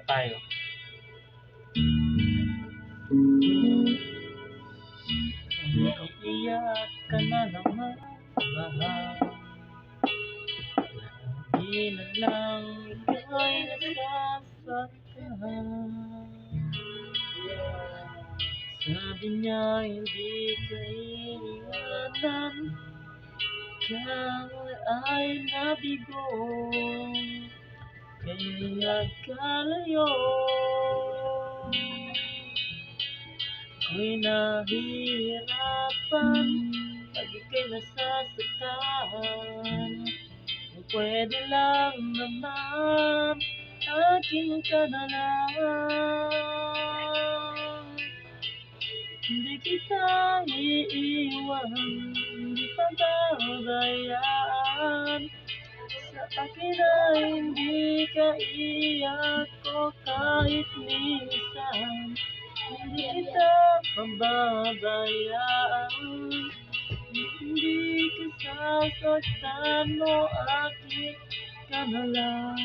tayo. Umiiyak ka na naman, mahal. Lagi na lang ikaw'y nasasaktan. Sabi niya hindi ka iiwanan, ikaw ay nabigo, kaya kalayo. Ako'y nahihirapan pag ika'y nasasaktan. Kung pwede lang naman, akin ka na lang. Hindi kita iiwan, hindi pababayaan. Sa akin ay hindi ka iiyak ko kahit minsan. Hindi kita pababayaan, hindi ka sasaktan mo, akin ka na lang.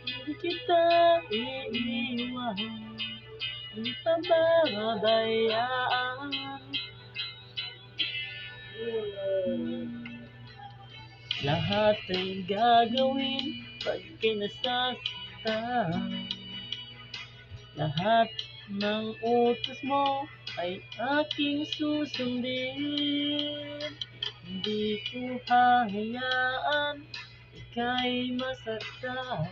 Hindi kita iiwan, hindi pababayaan. Lahat ay gagawin pag ika'y nasasaktan. Lahat ng utos mo ay aking susundin. Hindi ko hahayaan ika'y masaktan.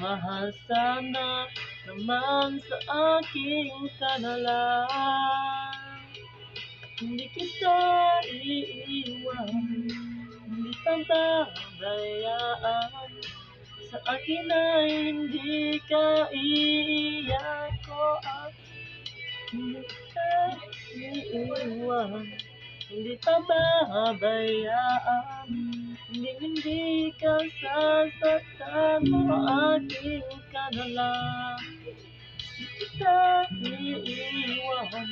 Mahal, sana naman sa aking ka na lang. Hindi kita iiwan, hindi pababayaan. Sa akin ay hindi ka iiyak ko at hindi ka iiwan, hindi pababayaan. Hindi ka sasaktan mo, aking ka na lang. Hindi kita iiwan,